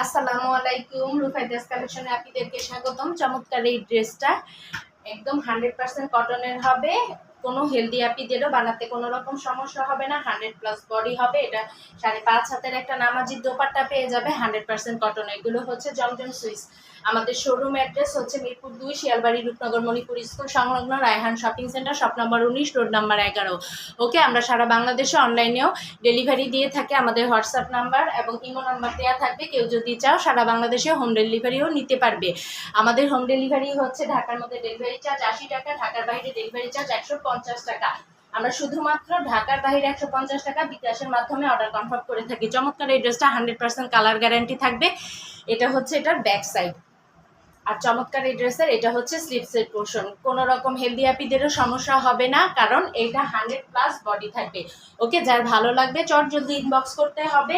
আসসালামু আলাইকুম, রুফাইদাস কালেকশনে আপনাদেরকে স্বাগতম। চমৎকার এই ড্রেসটা একদম 100% কটনের হবে। কোনো হেলদি অ্যাপিদেরও বানাতে কোনো রকম সমস্যা হবে না। 100+ বডি হবে। এটা 5.5 হাতের একটা নামাজি দোপাট্টা পেয়ে যাবে। 100% কটন। এগুলো হচ্ছে জমজম সুইস। আমাদের শোরুম অ্যাড্রেস হচ্ছে মিরপুর 2, শিয়ালবাড়ি, রূপনগর মণিপুর স্কুল সংলগ্ন Raihan shopping centre, shop number 19, road number 11। ওকে, আমরা সারা বাংলাদেশে অনলাইনেও ডেলিভারি দিয়ে থাকি। আমাদের হোয়াটসঅ্যাপ নাম্বার এবং ইমো নাম্বার দেওয়া থাকবে। কেউ যদি চাও সারা বাংলাদেশে হোম ডেলিভারিও নিতে পারবে। আমাদের হোম ডেলিভারি হচ্ছে ঢাকার মধ্যে ডেলিভারি চার্জ 80 টাকা, ঢাকার বাইরে ডেলিভারি চার্জ 150 টাকা। আমরা শুধুমাত্র ঢাকার বাইরে 150 টাকা বিকাশের মাধ্যমে অর্ডার কনফার্ম করে থাকি। চমৎকার এই ড্রেসটা 100% কালার গ্যারান্টি থাকবে। এটা হচ্ছে এটার ব্যাক সাইড। আর চমৎকার এই ড্রেসের এটা হচ্ছে স্লিভসের পোর্শন। কোনো রকম হেলদি হ্যাপিদেরও সমস্যা হবে না, কারণ এটা 100+ বডি থাকবে। ওকে, যার ভালো লাগবে চট জলদি ইনবক্স করতে হবে।